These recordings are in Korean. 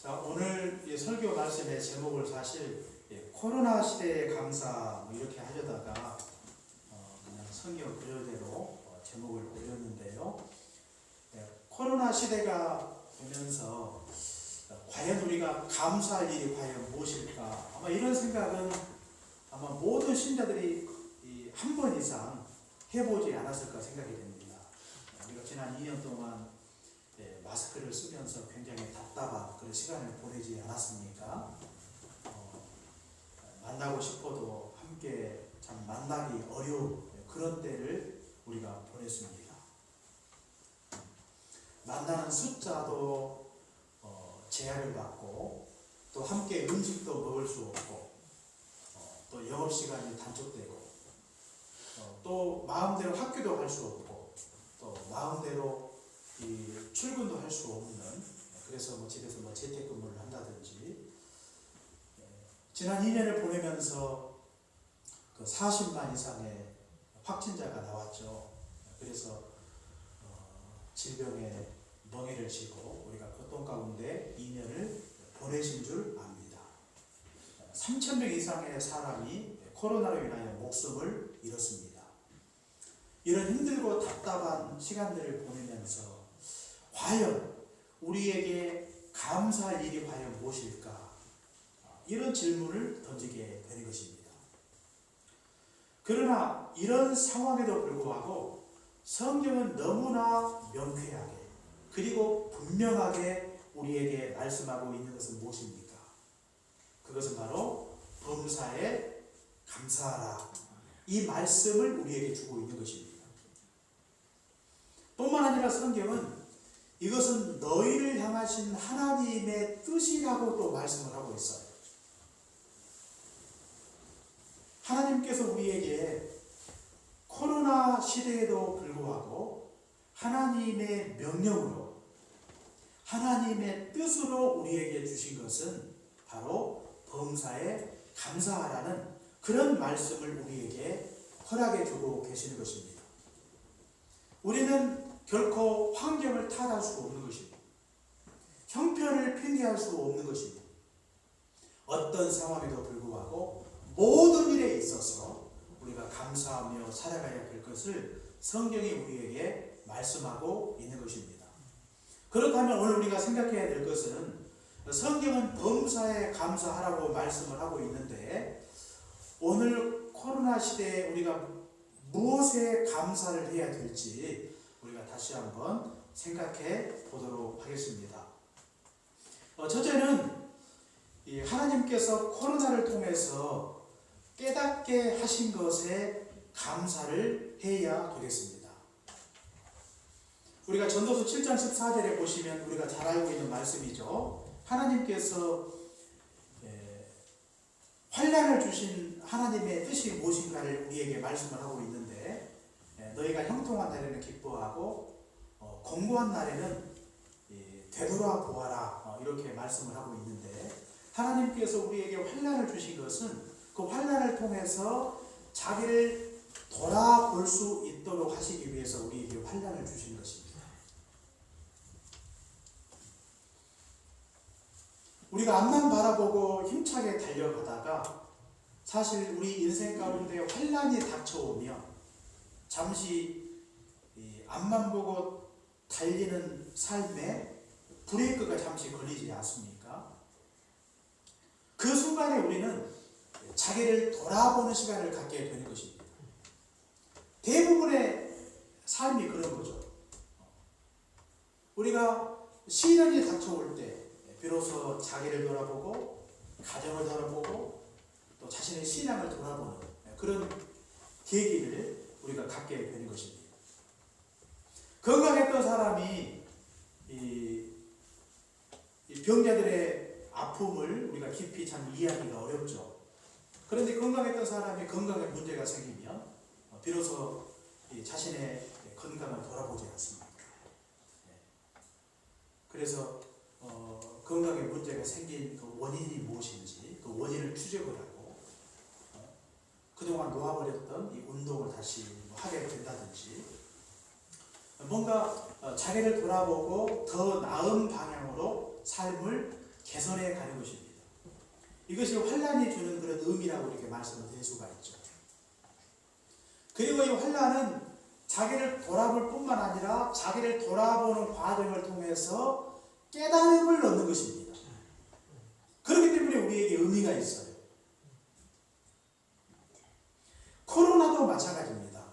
자, 오늘 이 설교 말씀의 제목을 사실 코로나 시대의 감사 이렇게 하려다가 그냥 성경 그대로 제목을 올렸는데요. 코로나 시대가 오면서 과연 우리가 감사할 일이 과연 무엇일까? 아마 이런 생각은 아마 모든 신자들이 한 번 이상 해보지 않았을까 생각이 됩니다. 우리가 지난 2년 동안 마스크를 쓰면서 굉장히 답답한 그런 시간을 보내지 않았습니까? 만나고 싶어도 함께 참 만나기 어려운 그런 때를 우리가 보냈습니다. 만나는 숫자도 제한을 받고 또 함께 음식도 먹을 수 없고 또 영업시간이 단축되고 또 마음대로 학교도 갈 수 없고 또 마음대로 출근도 할 수 없는, 그래서 집에서 재택근무를 한다든지, 지난 2년을 보내면서 그 40만 이상의 확진자가 나왔죠. 그래서 질병의 멍에를 쥐고 우리가 고통 가운데 2년을 보내신 줄 압니다. 3,000명 이상의 사람이 코로나로 인하여 목숨을 잃었습니다. 이런 힘들고 답답한 시간들을 보내면서 과연 우리에게 감사할 일이 과연 무엇일까? 이런 질문을 던지게 되는 것입니다. 그러나 이런 상황에도 불구하고 성경은 너무나 명쾌하게 그리고 분명하게 우리에게 말씀하고 있는 것은 무엇입니까? 그것은 바로 범사에 감사하라. 이 말씀을 우리에게 주고 있는 것입니다. 뿐만 아니라 성경은 이것은 너희를 향하신 하나님의 뜻이라고 또 말씀을 하고 있어요. 하나님께서 우리에게 코로나 시대에도 불구하고 하나님의 명령으로 하나님의 뜻으로 우리에게 주신 것은 바로 범사에 감사하라는 그런 말씀을 우리에게 허락해 주고 계시는 것입니다. 우리는 결코 환경을 탓할 수 없는 것입니다. 형편을 핑계할 수 없는 것입니다. 어떤 상황에도 불구하고 모든 일에 있어서 우리가 감사하며 살아가야 될 것을 성경이 우리에게 말씀하고 있는 것입니다. 그렇다면 오늘 우리가 생각해야 될 것은, 성경은 범사에 감사하라고 말씀을 하고 있는데 오늘 코로나 시대에 우리가 무엇에 감사를 해야 될지 우리가 다시 한번 생각해 보도록 하겠습니다. 첫째는 하나님께서 코로나를 통해서 깨닫게 하신 것에 감사를 해야 되겠습니다. 우리가 전도서 7장 14절에 보시면 우리가 잘 알고 있는 말씀이죠. 하나님께서 환난을 주신 하나님의 뜻이 무엇인가를 우리에게 말씀을 하고 있는데, 너희가 형통한 날에는 기뻐하고 공고한 날에는 되돌아보아라, 이렇게 말씀을 하고 있는데, 하나님께서 우리에게 환난을 주신 것은 그 환난을 통해서 자기를 돌아볼 수 있도록 하시기 위해서 우리에게 환난을 주신 것입니다. 우리가 앞만 바라보고 힘차게 달려가다가 사실 우리 인생 가운데 환난이 닥쳐오면 잠시 앞만 보고 달리는 삶에 브레이크가 잠시 걸리지 않습니까? 그 순간에 우리는 자기를 돌아보는 시간을 갖게 되는 것입니다. 대부분의 삶이 그런 거죠. 우리가 시련이 닥쳐올 때 비로소 자기를 돌아보고 가정을 돌아보고 또 자신의 신앙을 돌아보는 그런 계기를 우리가 갖게 되는 것입니다. 건강했던 사람이 이 병자들의 아픔을 우리가 깊이 참 이해하기가 어렵죠. 그런데 건강했던 사람이 건강에 문제가 생기면 비로소 자신의 건강을 돌아보지 않습니다. 그래서 건강에 문제가 생긴 그 원인이 무엇인지 그 원인을 추적을 하고 그동안 놓아버렸던 이 운동을 다시 하게 된다든지, 뭔가 자기를 돌아보고 더 나은 방향으로 삶을 개선해 가는 것입니다. 이것이 환란이 주는 그런 의미라고 이렇게 말씀을 드릴 수가 있죠. 그리고 이 환란은 자기를 돌아볼 뿐만 아니라 자기를 돌아보는 과정을 통해서 깨달음을 얻는 것입니다. 그렇기 때문에 우리에게 의미가 있어요. 코로나도 마찬가지입니다.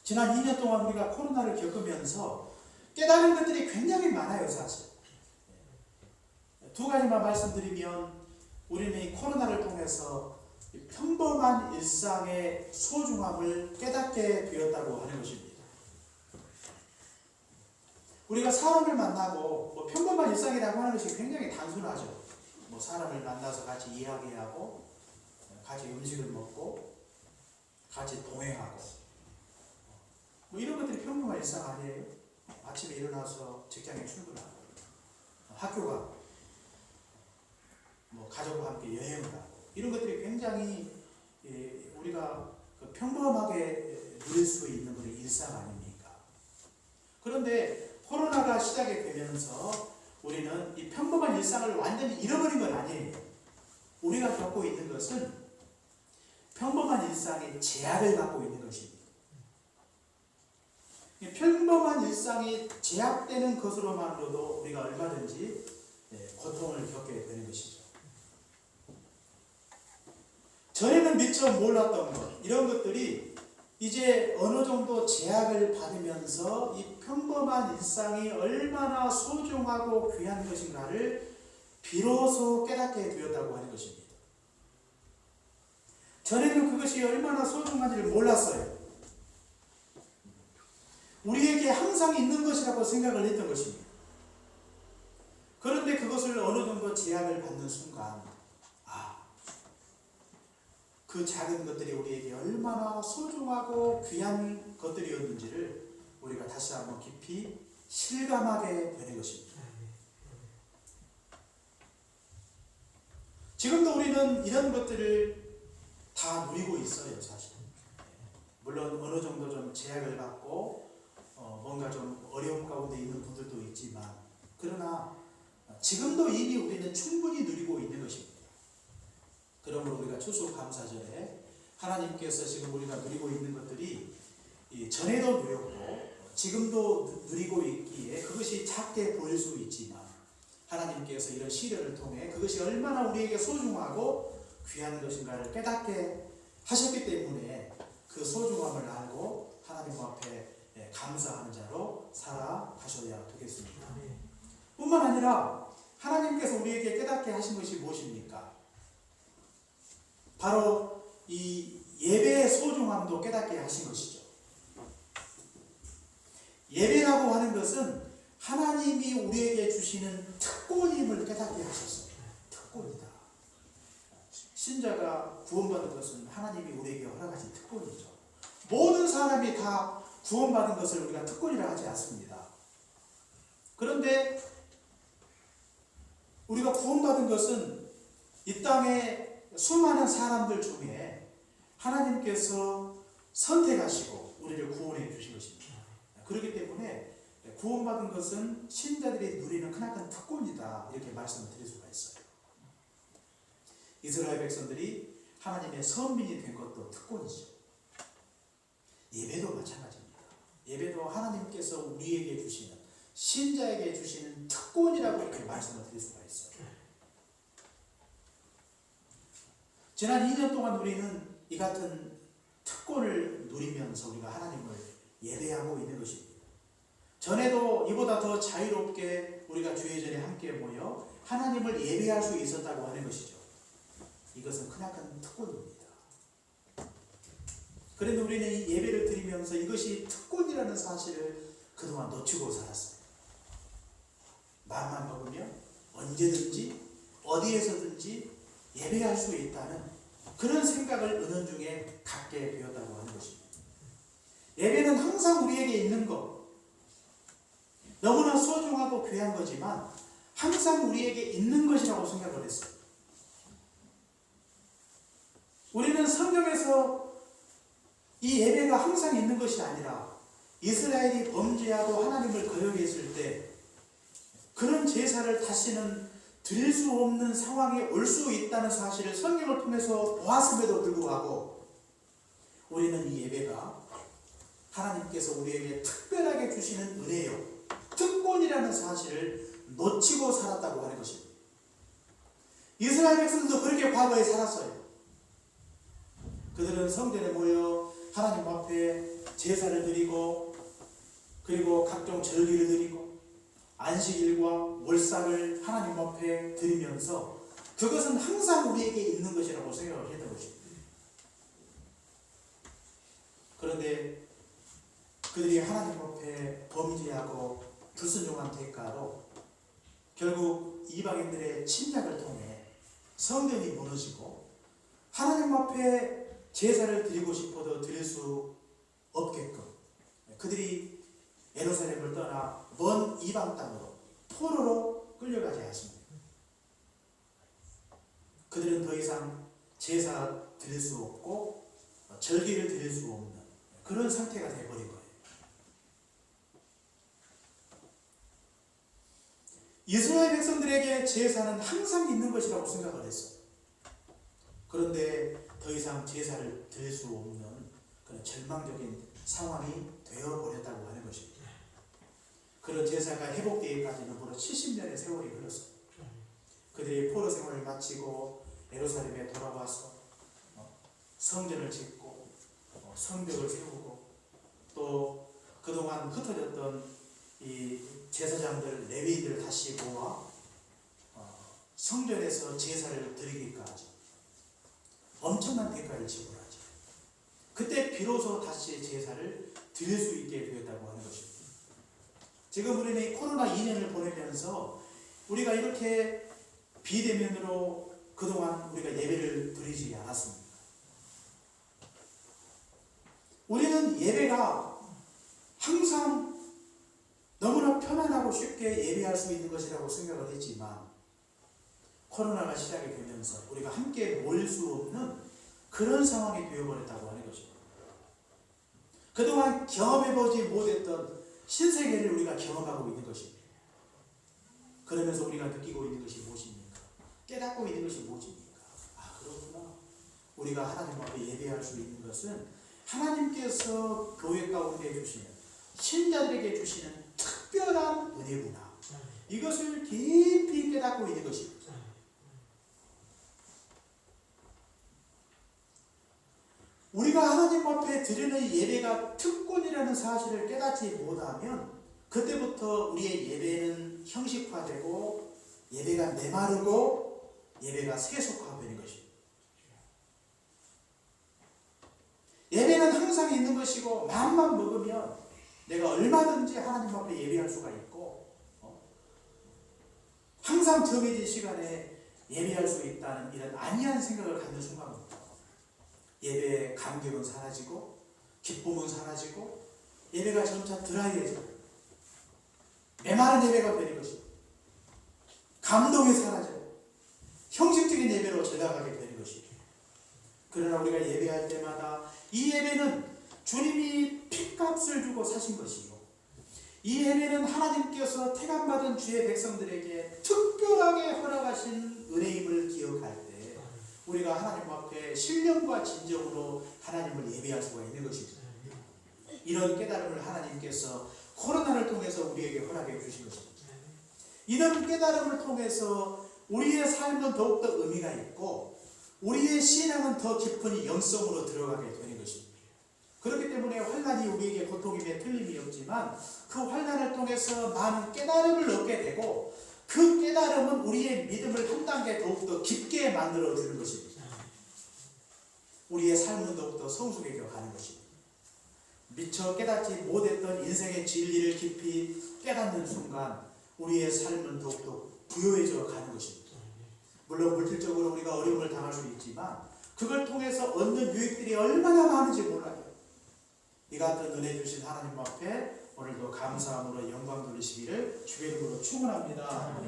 지난 2년 동안 우리가 코로나를 겪으면서 깨달은 것들이 굉장히 많아요, 사실. 두 가지만 말씀드리면 우리는 이 코로나를 통해서 평범한 일상의 소중함을 깨닫게 되었다고 하는 것입니다. 우리가 사람을 만나고 평범한 일상이라고 하는 것이 굉장히 단순하죠. 사람을 만나서 같이 이야기하고 같이 음식을 먹고 같이 동행하고 이런 것들이 평범한 일상 아니에요? 아침에 일어나서 직장에 출근하고 학교 가고 가족과 함께 여행을 하고 이런 것들이 굉장히 우리가 평범하게 누릴 수 있는 그런 일상 아닙니까? 그런데 코로나가 시작이 되면서 우리는 이 평범한 일상을 완전히 잃어버린 건 아니에요. 우리가 겪고 있는 것은 평범한 일상의 제약을 갖고 있는 것입니다. 평범한 일상이 제약되는 것으로만으로도 우리가 얼마든지 고통을 겪게 되는 것이죠. 전에는 미처 몰랐던 것, 이런 것들이 이제 어느 정도 제약을 받으면서 이 평범한 일상이 얼마나 소중하고 귀한 것인가를 비로소 깨닫게 되었다고 하는 것입니다. 전에는 그것이 얼마나 소중한지를 몰랐어요. 우리에게 항상 있는 것이라고 생각을 했던 것입니다. 그런데 그것을 어느 정도 제약을 받는 순간 그 작은 것들이 우리에게 얼마나 소중하고 귀한 것들이었는지를 우리가 다시 한번 깊이 실감하게 되는 것입니다. 지금도 우리는 이런 것들을 다 누리고 있어요, 사실. 물론 어느 정도 좀 제약을 받고 뭔가 좀 어려움 가운데 있는 분들도 있지만 그러나 지금도 이미 우리는 충분히 누리고 있는 것입니다. 그러므로 우리가 추수감사절에 하나님께서 지금 우리가 누리고 있는 것들이 전에도 누렸고 지금도 누리고 있기에 그것이 작게 보일 수 있지만 하나님께서 이런 시련을 통해 그것이 얼마나 우리에게 소중하고 귀한 것인가를 깨닫게 하셨기 때문에 그 소중함을 알고 하나님 앞에 감사하는 자로 살아가셔야 되겠습니다. 뿐만 아니라 하나님께서 우리에게 깨닫게 하신 것이 무엇입니까? 바로 이 예배의 소중함도 깨닫게 하신 것이죠. 예배라고 하는 것은 하나님이 우리에게 주시는 특권임을 깨닫게 하셨어요. 특권이다. 신자가 구원받은 것은 하나님이 우리에게 허락하신 특권이죠. 모든 사람이 다 구원받은 것을 우리가 특권이라 하지 않습니다. 그런데 우리가 구원받은 것은 이 땅에 수많은 사람들 중에 하나님께서 선택하시고 우리를 구원해 주신 것입니다. 그렇기 때문에 구원받은 것은 신자들이 누리는 크나큰 특권이다 이렇게 말씀을 드릴 수가 있어요. 이스라엘 백성들이 하나님의 선민이 된 것도 특권이죠. 예배도 마찬가지입니다. 예배도 하나님께서 우리에게 주시는 신자에게 주시는 특권이라고 이렇게 말씀을 드릴 수가 있어요. 지난 2년 동안 우리는 이 같은 특권을 누리면서 우리가 하나님을 예배하고 있는 것입니다. 전에도 이보다 더 자유롭게 우리가 주의 전에 함께 모여 하나님을 예배할 수 있었다고 하는 것이죠. 이것은 크나큰 특권입니다. 그런데 우리는 이 예배를 드리면서 이것이 특권이라는 사실을 그동안 놓치고 살았어요. 마음만 먹으면 언제든지 어디에서든지 예배할 수 있다는 그런 생각을 은연중에 갖게 되었다고 하는 것입니다. 예배는 항상 우리에게 있는 것, 너무나 소중하고 귀한 거지만 항상 우리에게 있는 것이라고 생각을 했어요. 우리는 성경에서 이 예배가 항상 있는 것이 아니라 이스라엘이 범죄하고 하나님을 거역했을 때 그런 제사를 다시는 드릴 수 없는 상황에 올 수 있다는 사실을 성경을 통해서 보았음에도 불구하고 우리는 이 예배가 하나님께서 우리에게 특별하게 주시는 은혜요, 특권이라는 사실을 놓치고 살았다고 하는 것입니다. 이스라엘 백성도 그렇게 과거에 살았어요. 그들은 성전에 모여 하나님 앞에 제사를 드리고, 그리고 각종 절기를 드리고, 안식일과 월삭을 하나님 앞에 드리면서 그것은 항상 우리에게 있는 것이라고 생각을 했던 것입니다. 그런데 그들이 하나님 앞에 범죄하고 불순종한 대가로 결국 이방인들의 침략을 통해 성전이 무너지고 하나님 앞에 제사를 드리고 싶어도 드릴 수 없게끔 그들이 예루살렘을 떠나 먼 이방 땅으로 포로로 끌려가지 않습니다. 그들은 더 이상 제사 드릴 수 없고 절기를 드릴 수 없는 그런 상태가 되어버린 거예요. 이스라엘 백성들에게 제사는 항상 있는 것이라고 생각을 했어요. 그런데 더 이상 제사를 드릴 수 없는 그런 절망적인 상황이 되어버렸다고 하는 것입니다. 그런 제사가 회복되기까지는 무려 70년의 세월이 흘렀어요. 그들이 포로 생활을 마치고 예루살렘에 돌아와서 성전을 짓고 성벽을 세우고 또 그동안 흩어졌던 이 제사장들, 레위인들을 다시 모아 성전에서 제사를 드리기까지 엄청난 대가를 지불하죠. 그때 비로소 다시 제사를 드릴 수 있게 되었다고 하는 것입니다. 지금 우리는 이 코로나 2년을 보내면서 우리가 이렇게 비대면으로 그동안 우리가 예배를 드리지 않았습니다. 우리는 예배가 항상 너무나 편안하고 쉽게 예배할 수 있는 것이라고 생각을 했지만 코로나가 시작이 되면서 우리가 함께 모일 수 없는 그런 상황이 되어버렸다고 하는 것입니다. 그동안 경험해보지 못했던 신세계를 우리가 경험하고 있는 것입니다. 그러면서 우리가 느끼고 있는 것이 무엇입니까? 깨닫고 있는 것이 무엇입니까? 아, 그렇구나. 우리가 하나님 앞에 예배할 수 있는 것은 하나님께서 교회 가운데 주시는, 신자들에게 주시는 특별한 은혜구나. 이것을 깊이 깨닫고 있는 것입니다. 우리가 하나님 앞에 드리는 예배가 특권이라는 사실을 깨닫지 못하면 그때부터 우리의 예배는 형식화되고 예배가 메마르고 예배가 세속화되는 것입니다. 예배는 항상 있는 것이고 마음만 먹으면 내가 얼마든지 하나님 앞에 예배할 수가 있고 항상 정해진 시간에 예배할 수 있다는 이런 안이한 생각을 갖는 순간입니다. 예배의 감격은 사라지고 기쁨은 사라지고 예배가 점차 드라이해져요. 메마른 예배가 되는 것입니다. 감동이 사라져요. 형식적인 예배로 전락하게 되는 것입니다. 그러나 우리가 예배할 때마다 이 예배는 주님이 핏값을 주고 사신 것이고 이 예배는 하나님께서 택함받은 주의 백성들에게 특별하게 허락하신 은혜임을 기억할 때 우리가 하나님 앞에 신령과 진정으로 하나님을 예배할 수가 있는 것입니다. 이런 깨달음을 하나님께서 코로나를 통해서 우리에게 허락해 주신 것입니다. 이런 깨달음을 통해서 우리의 삶은 더욱더 의미가 있고 우리의 신앙은 더 깊은 영성으로 들어가게 되는 것입니다. 그렇기 때문에 환난이 우리에게 고통임에 틀림이 없지만 그 환난을 통해서 많은 깨달음을 얻게 되고 그 깨달음은 우리의 믿음을 한 단계 더욱더 깊게 만들어주는 것입니다. 우리의 삶은 더욱더 성숙해져 가는 것입니다. 미처 깨닫지 못했던 인생의 진리를 깊이 깨닫는 순간 우리의 삶은 더욱더 부요해져 가는 것입니다. 물론 물질적으로 우리가 어려움을 당할 수 있지만 그걸 통해서 얻는 유익들이 얼마나 많은지 몰라요. 이 같은 은혜 주신 하나님 앞에 오늘도 감사함으로 영광 돌리시기를 주의 이름으로 축원합니다.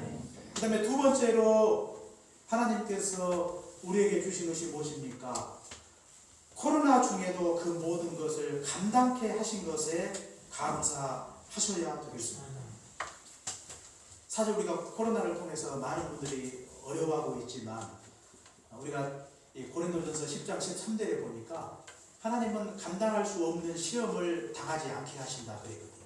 그 다음에 두 번째로 하나님께서 우리에게 주신 것이 무엇입니까? 코로나 중에도 그 모든 것을 감당케 하신 것에 감사하셔야 되겠습니다. 사실 우리가 코로나를 통해서 많은 분들이 어려워하고 있지만 우리가 이 고린도전서 10장 13절에 보니까 하나님은 감당할 수 없는 시험을 당하지 않게 하신다 그랬거든요.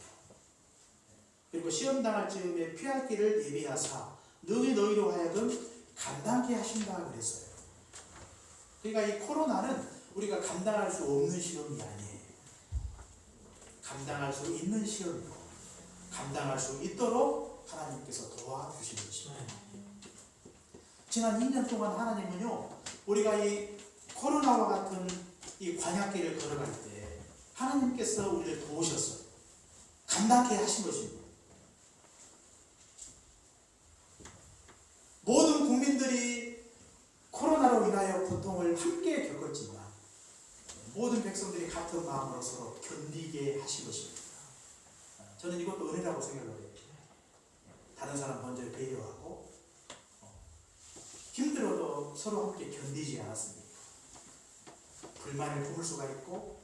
그리고 시험 당할 즈음에 피할 길을 예비하사 능히 너희로 하여금 감당케 하신다 그랬어요. 그러니까 이 코로나는 우리가 감당할 수 없는 시험이 아니에요. 감당할 수 있는 시험이고 감당할 수 있도록 하나님께서 도와주신 것입니다. 지난 2년 동안 하나님은요, 우리가 이 코로나와 같은 이 관약길을 걸어갈 때 하나님께서 우리를 도우셨어요. 감당케 하신 것입니다. 모든 국민들이 코로나로 인하여 고통을 함께 겪었지만 모든 백성들이 같은 마음으로 서로 견디게 하신 것입니다. 저는 이것도 은혜라고 생각을 해요. 다른 사람 먼저 배려하고 힘들어도 서로 함께 견디지 않았습니까? 불만을 품을 수가 있고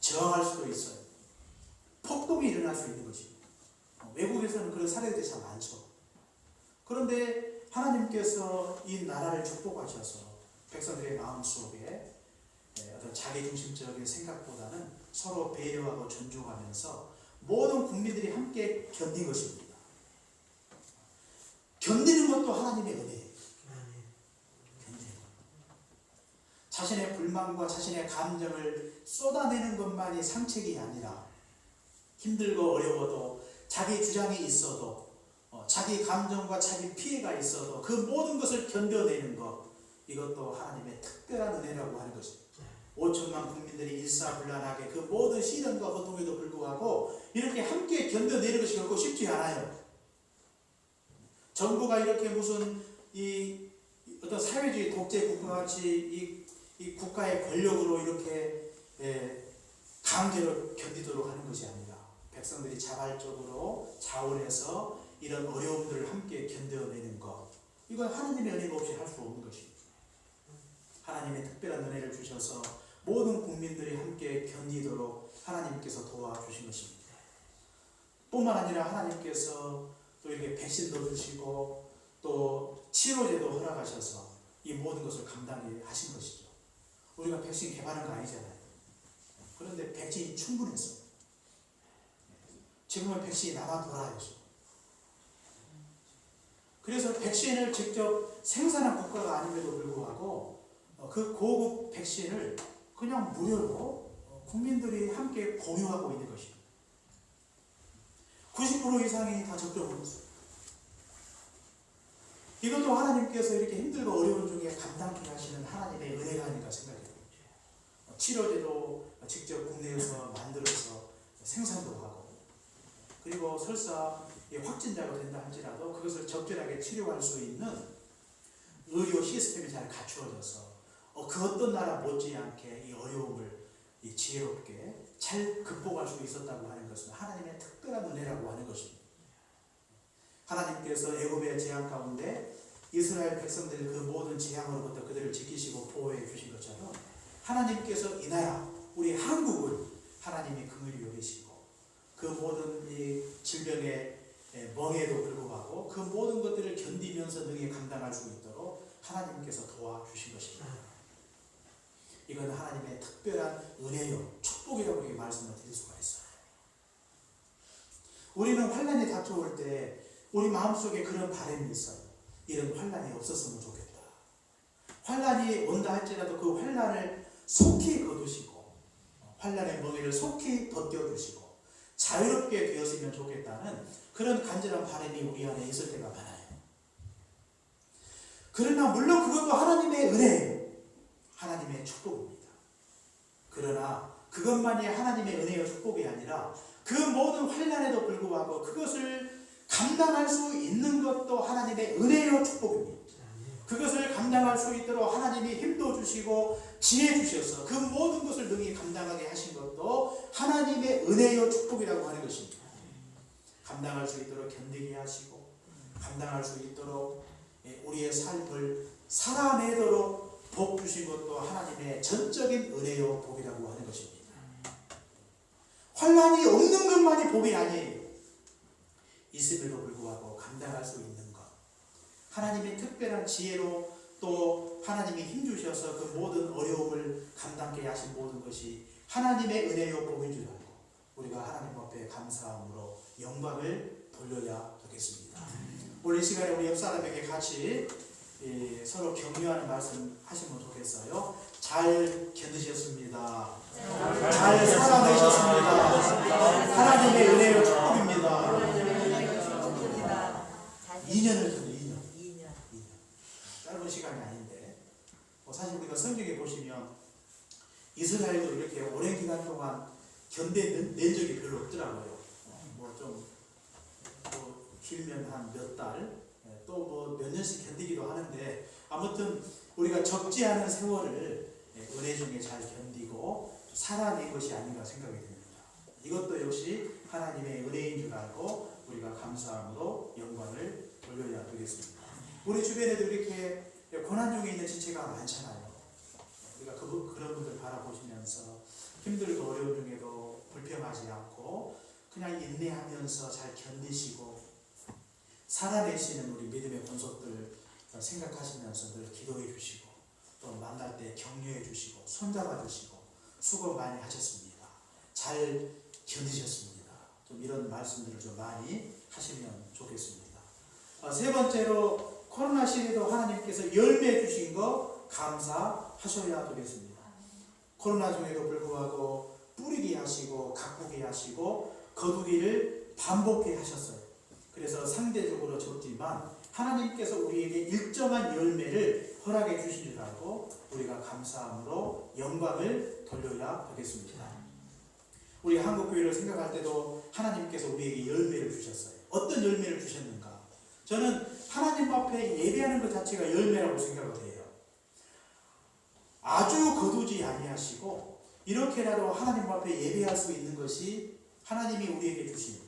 저항할 수도 있어요. 폭동이 일어날 수 있는 것입니다. 외국에서는 그런 사례들이 참 많죠. 그런데 하나님께서 이 나라를 축복하셔서 백성들의 마음속에 어떤 자기중심적인 생각보다는 서로 배려하고 존중하면서 모든 국민들이 함께 견딘 것입니다. 견디는 것도 하나님의 은혜예요. 견디는 것. 자신의 불만과 자신의 감정을 쏟아내는 것만이 상책이 아니라 힘들고 어려워도 자기 주장이 있어도 자기 감정과 자기 피해가 있어도 그 모든 것을 견뎌내는 것, 이것도 하나님의 특별한 은혜라고 하는 것입니다. 5천만 국민들이 일사불란하게 그 모든 시련과 고통에도 불구하고 이렇게 함께 견뎌내는 것이 결코 쉽지 않아요. 정부가 이렇게 무슨 이 어떤 사회주의 독재 국가같이 이 국가의 권력으로 이렇게 강제로 견디도록 하는 것이 아니라 백성들이 자발적으로 자원해서 이런 어려움들을 함께 견뎌내는 것, 이건 하나님의 은혜가 없이 할 수 없는 것입니다. 하나님의 특별한 은혜를 주셔서 모든 국민들이 함께 견디도록 하나님께서 도와주신 것입니다. 뿐만 아니라 하나님께서 또 이렇게 백신도 주시고 또 치료제도 허락하셔서 이 모든 것을 감당하신 것이죠. 우리가 백신 개발한 거 아니잖아요. 그런데 백신이 충분했어요. 지금은 백신이 남아 돌아요. 그래서 백신을 직접 생산한 국가가 아님에도 불구하고 그 고급 백신을 그냥 무료로 국민들이 함께 공유하고 있는 것입니다. 90% 이상이 다 접종을 했어요. 이것도 하나님께서 이렇게 힘들고 어려운 중에 감당케 하시는 하나님의 은혜가 아닌가 생각해요. 치료제도 직접 국내에서 만들어서 생산도 하고, 그리고 설사 확진자가 된다 할지라도 그것을 적절하게 치료할 수 있는 의료 시스템이 잘 갖추어져서 그 어떤 나라 못지않게 이 어려움을 지혜롭게 잘 극복할 수 있었다고 하는 것은 하나님의 특별한 은혜라고 하는 것입니다. 하나님께서 애굽의 재앙 가운데 이스라엘 백성들 그 모든 재앙으로부터 그들을 지키시고 보호해 주신 것처럼 하나님께서 이 나라 우리 한국을 하나님이 긍휼히 여기시고 그 모든 이 질병의 멍에도 불구하고 그 모든 것들을 견디면서 능히 감당할 수 있도록 하나님께서 도와주신 것입니다. 이건 하나님의 특별한 은혜요, 축복이라고 이렇게 말씀을 드릴 수가 있어요. 우리는 환난이 닥쳐올 때 우리 마음속에 그런 바람이 있어요. 이런 환난이 없었으면 좋겠다. 환난이 온다 할지라도 그 환난을 속히 거두시고 환난의 멍에를 속히 벗겨주시고 자유롭게 되었으면 좋겠다는 그런 간절한 바람이 우리 안에 있을 때가 많아요. 그러나 물론 그것도 하나님의 은혜예요. 하나님의 축복입니다. 그러나 그것만이 하나님의 은혜와 축복이 아니라 그 모든 환난에도 불구하고 그것을 감당할 수 있는 것도 하나님의 은혜와 축복입니다. 그것을 감당할 수 있도록 하나님이 힘도 주시고 지혜 주셔서 그 모든 것을 능히 감당하게 하신 것도 하나님의 은혜와 축복이라고 하는 것입니다. 감당할 수 있도록 견디게 하시고 감당할 수 있도록 우리의 삶을 살아내도록 복 주신 것도 하나님의 전적인 은혜요 복이라고 하는 것입니다. 환난이 없는 것만이 복이 아니에요. 있음에도 불구하고 감당할 수 있는 것, 하나님의 특별한 지혜로 또 하나님이 힘주셔서 그 모든 어려움을 감당케 하신 모든 것이 하나님의 은혜요 복인 줄 알고 우리가 하나님 앞에 감사함으로 영광을 돌려야 되겠습니다. 오늘 이 시간에 우리 옆 사람에게 같이 서로 격려하는 말씀 하시면 좋겠어요. 잘 견디셨습니다. 잘 살아내셨습니다. 하나님의 은혜요 축복입니다. 2년을 견뎌. 2년. 짧은 시간이 아닌데 사실 우리가 성경에 보시면 이스라엘도 이렇게 오랜 기간 동안 견뎌낸 적이 별로 없더라고요. 좀 길면 한 몇 달, 또 몇 년씩 견디기도 하는데 아무튼 우리가 적지 않은 세월을 은혜 중에 잘 견디고 살아낸 것이 아닌가 생각이 듭니다. 이것도 역시 하나님의 은혜인 줄 알고 우리가 감사함으로 영광을 돌려야 되겠습니다. 우리 주변에도 이렇게 고난 중에 있는 지체가 많잖아요. 우리가 그런 분들 바라보시면서 힘들고 어려운 중에도 불평하지 않고 그냥 인내하면서 잘 견디시고 살아내시는 우리 믿음의 권속들 생각하시면서 늘 기도해 주시고 또 만날 때 격려해 주시고 손잡아 주시고 수고 많이 하셨습니다. 잘 견디셨습니다. 좀 이런 말씀들을 좀 많이 하시면 좋겠습니다. 세 번째로 코로나 시대도 하나님께서 열매 주신 거 감사하셔야 되겠습니다. 코로나 중에도 불구하고 뿌리게 하시고 가꾸게 하시고 거두기를 반복해 하셨어요. 그래서 상대적으로 적지만 하나님께서 우리에게 일정한 열매를 허락해 주신 줄 알고 우리가 감사함으로 영광을 돌려야 되겠습니다. 우리 한국교회를 생각할 때도 하나님께서 우리에게 열매를 주셨어요. 어떤 열매를 주셨는가? 저는 하나님 앞에 예배하는 것 자체가 열매라고 생각을 해요. 아주 거두지 아니하시고 이렇게라도 하나님 앞에 예배할 수 있는 것이 하나님이 우리에게 주신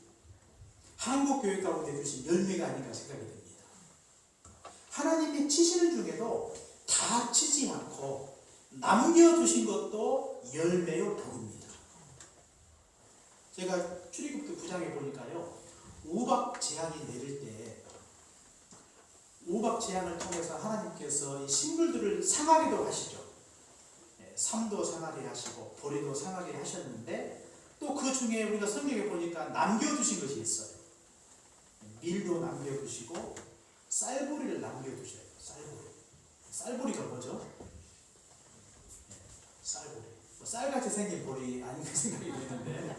한국교회 가운데 주신 열매가 아닌가 생각이 듭니다. 하나님이 치시는 중에도 다 치지 않고 남겨두신 것도 열매요 복입니다. 제가 출애굽기 9장에 보니까요, 우박 재앙이 내릴 때 우박 재앙을 통해서 하나님께서 이 식물들을 상하게도 하시죠. 삶도 상하게 하시고 보리도 상하게 하셨는데 또 그 중에 우리가 성경에 보니까 남겨두신 것이 있어요. 밀도 남겨두시고 쌀보리를 남겨두셔요. 쌀보리가 뭐죠? 쌀보리. 쌀같이 생긴 보리 아닌가 생각이 드는데,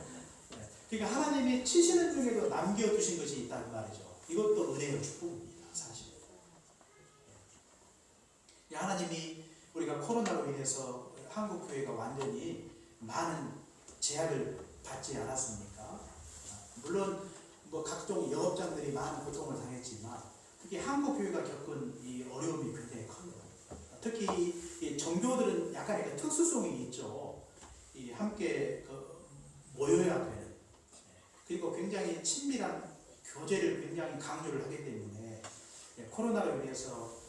그러니까 하나님이 치시는 중에도 남겨두신 것이 있다는 말이죠. 이것도 은혜의 축복입니다. 사실 하나님이 우리가 코로나로 인해서 한국교회가 완전히 많은 제약을 받지 않았습니까? 물론 각종 영업장들이 많은 고통을 당했지만 특히 한국교회가 겪은 이 어려움이 굉장히 커요. 특히 이 종교들은 약간의 특수성이 있죠. 이 함께 모여야 되는, 그리고 굉장히 친밀한 교제를 굉장히 강조를 하기 때문에 코로나로 인해서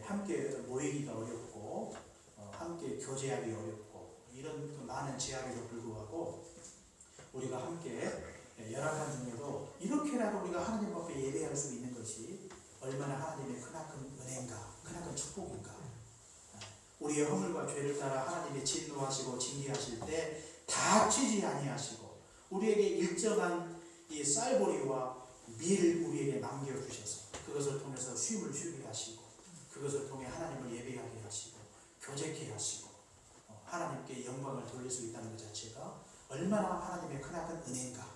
함께 모이기가 어렵고 함께 교제하기 어렵고 이런 많은 제약에도 불구하고 우리가 함께 열악한 중에도 이렇게라도 우리가 하나님 앞에 예배할 수 있는 것이 얼마나 하나님의 크나큰 은혜인가, 크나큰 축복인가. 우리의 허물과 죄를 따라 하나님이 진노하시고 징계하실 때 다 치지 아니하시고 우리에게 일정한 이 쌀보리와 밀을 우리에게 남겨주셔서 그것을 통해서 쉼을 쉬게 하시고 그것을 통해 하나님을 예배하게 하시고 교제케 하시고 하나님께 영광을 돌릴 수 있다는 것 자체가 얼마나 하나님의 크나큰 은혜인가.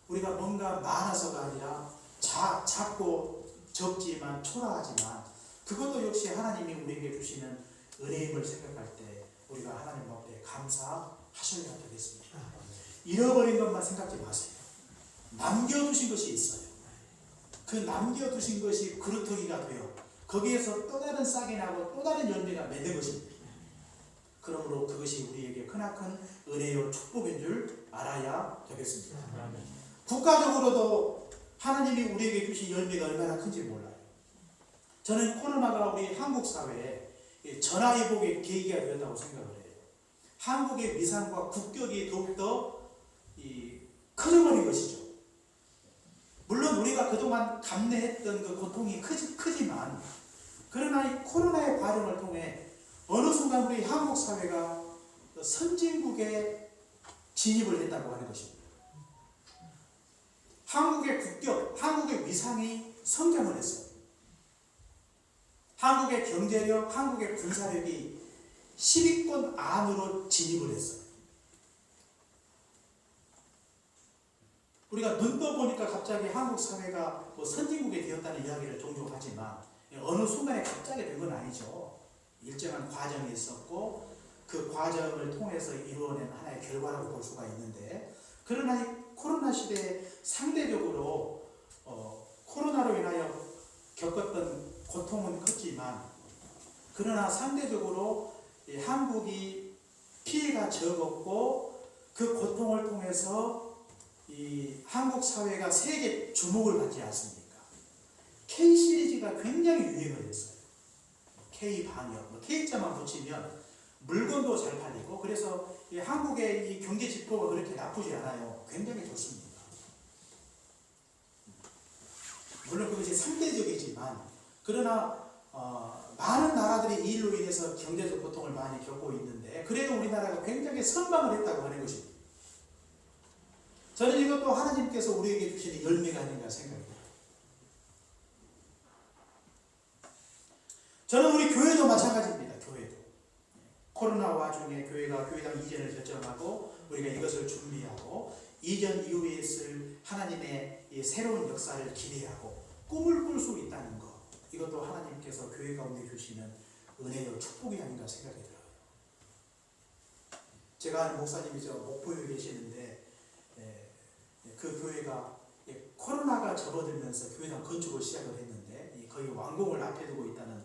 우리가 뭔가 많아서가 아니라 작고 적지만 초라하지만 그것도 역시 하나님이 우리에게 주시는 은혜임을 생각할 때 우리가 하나님 앞에 감사하셔야 되겠습니다. 잃어버린 것만 생각지 마세요. 남겨두신 것이 있어요. 그 남겨두신 것이 그루터기가 되어 거기에서 또 다른 싹이 나고 또 다른 열매가 맺는 것입니다. 그러므로 그것이 우리에게 크나큰 은혜요 축복인 줄 알아야 되겠습니다. 국가적으로도 하나님이 우리에게 주신 열매가 얼마나 큰지 몰라요. 저는 코로나가 우리 한국 사회에 전화위복의 계기가 되었다고 생각을 해요. 한국의 위상과 국격이 더욱더 커져버린 것이죠. 물론 우리가 그동안 감내했던 그 고통이 크지만 그러나 이 코로나의 과정을 통해 어느 순간 우리 한국 사회가 선진국에 진입을 했다고 하는 것입니다. 한국의 국격, 한국의 위상이 성장을 했어요. 한국의 경제력, 한국의 군사력이 10위권 안으로 진입을 했어요. 우리가 눈 떠보니까 갑자기 한국 사회가 뭐 선진국이 되었다는 이야기를 종종 하지만 어느 순간에 갑자기 된 건 아니죠. 일정한 과정이 있었고 그 과정을 통해서 이루어낸 하나의 결과라고 볼 수가 있는데, 그러나 이 코로나 시대에 상대적으로 코로나로 인하여 겪었던 고통은 컸지만 그러나 상대적으로 한국이 피해가 적었고 그 고통을 통해서 이 한국 사회가 세계 주목을 받지 않습니까? K 시리즈가 굉장히 유행을 했어요. K 방역, K자만 붙이면 물건도 잘 팔리고, 그래서 이 한국의 이 경제 지표가 그렇게 나쁘지 않아요. 굉장히 좋습니다. 물론 그것이 상대적이지만, 그러나 많은 나라들이 이 일로 인해서 경제적 고통을 많이 겪고 있는데, 그래도 우리나라가 굉장히 선방을 했다고 하는 것입니다. 저는 이것도 하나님께서 우리에게 주시는 열매가 아닌가 생각합니다. 저는 우리 교회도 마찬가지입니다. 교회도 코로나 와중에 교회가 교회당 이전을 결정하고 우리가 이것을 준비하고 이전 이후에 있을 하나님의 이 새로운 역사를 기대하고 꿈을 꿀 수 있다는 것, 이것도 하나님께서 교회 가운데 주시는 은혜요 축복이 아닌가 생각이 들어요. 제가 아는 목사님이 저 목포에 계시는데 그 교회가 코로나가 접어들면서 교회당 건축을 시작을 했는데 거의 완공을 앞에 두고 있다는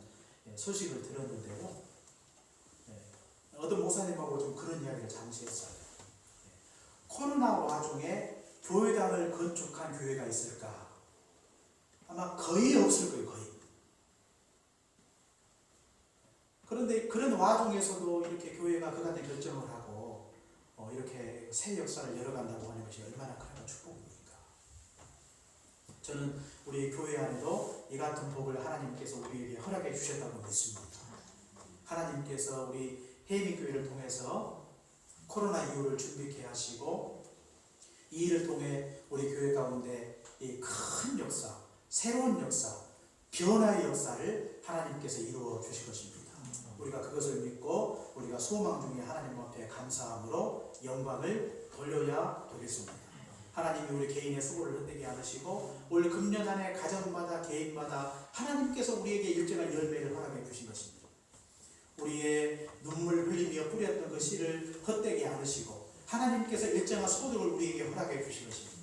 소식을 들었는데요. 어떤 목사님하고 좀 그런 이야기를 잠시 했어요. 코로나 와중에 교회당을 건축한 교회가 있을까? 아마 거의 없을 거예요. 거의. 그런데 그런 와중에서도 이렇게 교회가 그 같은 결정을 하고 이렇게 새 역사를 열어간다고 하는 것이 얼마나 큰 축복입니까? 저는 우리 교회 안에도 이 같은 복을 하나님께서 우리에게 허락해 주셨다고 믿습니다. 하나님께서 우리 해민교회를 통해서 코로나 이후를 준비케 하시고 이 일을 통해 우리 교회 가운데 이 큰 역사, 새로운 역사, 변화의 역사를 하나님께서 이루어 주실 것입니다. 우리가 그것을 믿고 우리가 소망 중에 하나님 앞에 감사함으로 영광을 돌려야 되겠습니다. 하나님이 우리 개인의 수고를 헛되게 않으시고 올 금년 한 해 가정마다 개인마다 하나님께서 우리에게 일정한 열매를 허락해 주신 것입니다. 우리의 눈물 흘리며 뿌렸던 그 씨를 헛되게 않으시고 하나님께서 일정한 소득을 우리에게 허락해 주신 것입니다.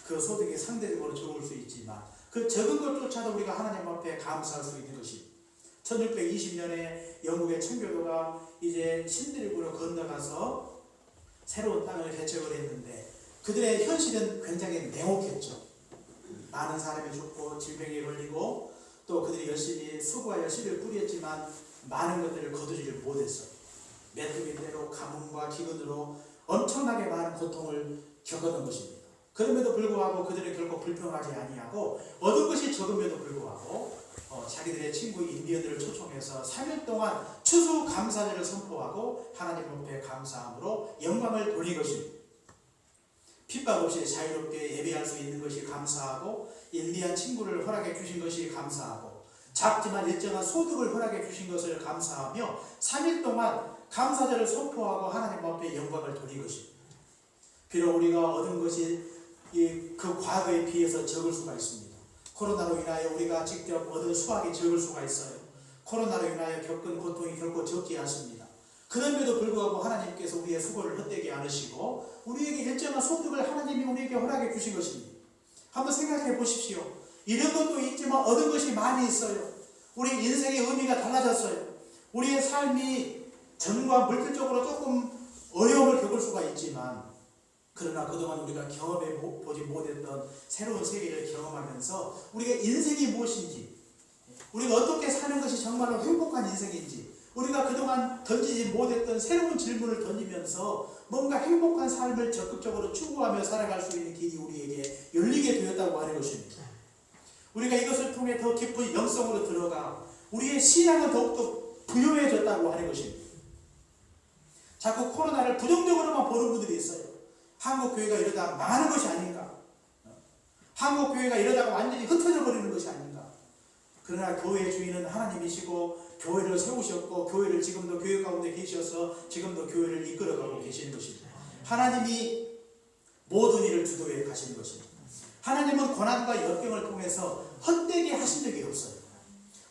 그 소득이 상대적으로 적을 수 있지만 그 적은 것조차도 우리가 하나님 앞에 감사할 수 있는 것입니다. 1620년에 영국의 청교도가 이제 신대륙으로 건너가서 새로운 땅을 개척을 했는데 그들의 현실은 굉장히 냉혹했죠. 많은 사람이 죽고 질병에 걸리고 또 그들이 열심히 수고하여 씨를 뿌렸지만 많은 것들을 거두지를 못했어요. 메뚜기대로 가뭄과 기근으로 엄청나게 많은 고통을 겪었던 것입니다. 그럼에도 불구하고 그들은 결코 불평하지 아니하고 얻은 것이 적음에도 불구하고 자기들의 친구 인디언들을 초청해서 3일 동안 추수감사절을 선포하고 하나님 앞에 감사함으로 영광을 돌린 것입니다. 핍박 없이 자유롭게 예배할 수 있는 것이 감사하고 인디안 친구를 허락해 주신 것이 감사하고 작지만 일정한 소득을 허락해 주신 것을 감사하며 3일 동안 감사절을 선포하고 하나님 앞에 영광을 돌린 것입니다. 비록 우리가 얻은 것이 그 과거에 비해서 적을 수가 있습니다. 코로나로 인하여 우리가 직접 얻은 수확이 적을 수가 있어요. 코로나로 인하여 겪은 고통이 결코 적지 않습니다. 그럼에도 불구하고 하나님께서 우리의 수고를 헛되게 않으시고 우리에게 일정한 소득을 하나님이 우리에게 허락해 주신 것입니다. 한번 생각해 보십시오. 이런 것도 있지만 얻은 것이 많이 있어요. 우리 인생의 의미가 달라졌어요. 우리의 삶이 전과 물질적으로 조금 어려움을 겪을 수가 있지만 그러나 그동안 우리가 경험해 보지 못했던 새로운 세계를 경험하면서 우리가 인생이 무엇인지, 우리가 어떻게 사는 것이 정말로 행복한 인생인지, 우리가 그동안 던지지 못했던 새로운 질문을 던지면서 뭔가 행복한 삶을 적극적으로 추구하며 살아갈 수 있는 길이 우리에게 열리게 되었다고 하는 것입니다. 우리가 이것을 통해 더 깊은 영성으로 들어가 우리의 신앙은 더욱더 부유해졌다고 하는 것입니다. 자꾸 코로나를 부정적으로만 보는 분들이 있어요. 한국 교회가 이러다 망하는 것이 아닌가, 한국 교회가 이러다가 완전히 흩어져 버리는 것이 아닌가. 그러나 교회의 주인은 하나님이시고 교회를 세우셨고 교회를 지금도 교회 가운데 계셔서 지금도 교회를 이끌어가고 계시는 것입니다. 하나님이 모든 일을 주도해 가시는 것입니다. 하나님은 고난과 역경을 통해서 헛되게 하신 적이 없어요.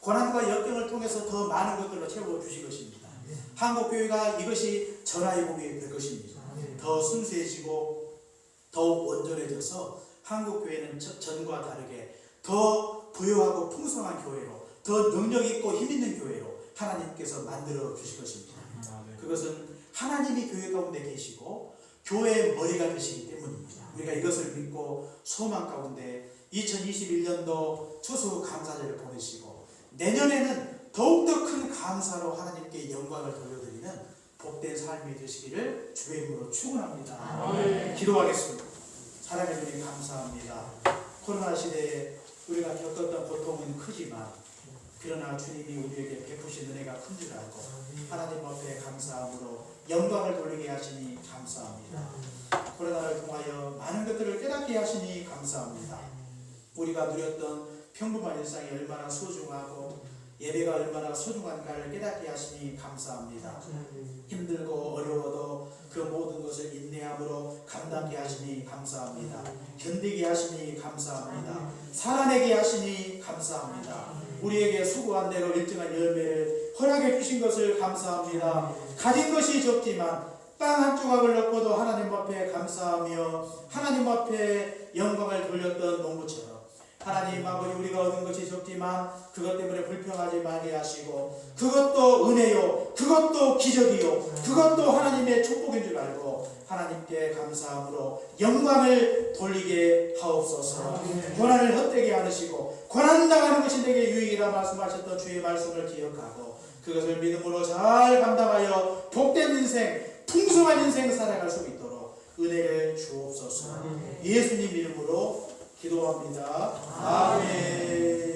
고난과 역경을 통해서 더 많은 것들로 채워주실 것입니다. 한국교회가 이것이 전화의 복이 될 것입니다. 더 순수해지고 더 온전해져서 한국교회는 전과 다르게 더 부유하고 풍성한 교회로, 더 능력있고 힘있는 교회로 하나님께서 만들어 주실 것입니다. 그것은 하나님이 교회 가운데 계시고 교회의 머리가 되시기 때문입니다. 우리가 이것을 믿고 소망 가운데 2021년도 추수감사절을 보내시고 내년에는 더욱더 큰 감사로 하나님께 영광을 돌려드리는 복된 삶이 되시기를 주의 이름으로 축원합니다. 기도하겠습니다. 사랑해 주님 감사합니다. 코로나 시대에 우리가 겪었던 고통은 크지만 그러나 주님이 우리에게 베푸신 은혜가 큰 줄 알고 하나님 앞에 감사함으로 영광을 돌리게 하시니 감사합니다. 코로나를 통하여 많은 것들을 깨닫게 하시니 감사합니다. 우리가 누렸던 평범한 일상이 얼마나 소중하고 예배가 얼마나 소중한가를 깨닫게 하시니 감사합니다. 힘들고 어려워도 그 모든 것을 인내함으로 감당케 하시니 감사합니다. 견디게 하시니 감사합니다. 살아내게 하시니 감사합니다. 우리에게 수고한 대로 일정한 열매를 허락해 주신 것을 감사합니다. 가진 것이 적지만 땅 한 조각을 넣고도 하나님 앞에 감사하며 하나님 앞에 영광을 돌렸던 농부처럼 하나님 아버지, 우리가 얻은 것이 적지만 그것 때문에 불평하지 말게 하시고 그것도 은혜요, 그것도 기적이요, 그것도 하나님의 축복인 줄 알고 하나님께 감사함으로 영광을 돌리게 하옵소서. 고난을 헛되게 하시고 고난 당하는 것이 내게 유익이라 말씀하셨던 주의 말씀을 기억하고 그것을 믿음으로 잘 감당하여 복된 인생, 풍성한 인생 살아갈 수 있도록 은혜를 주옵소서. 예수님 이름으로 기도합니다. 아멘.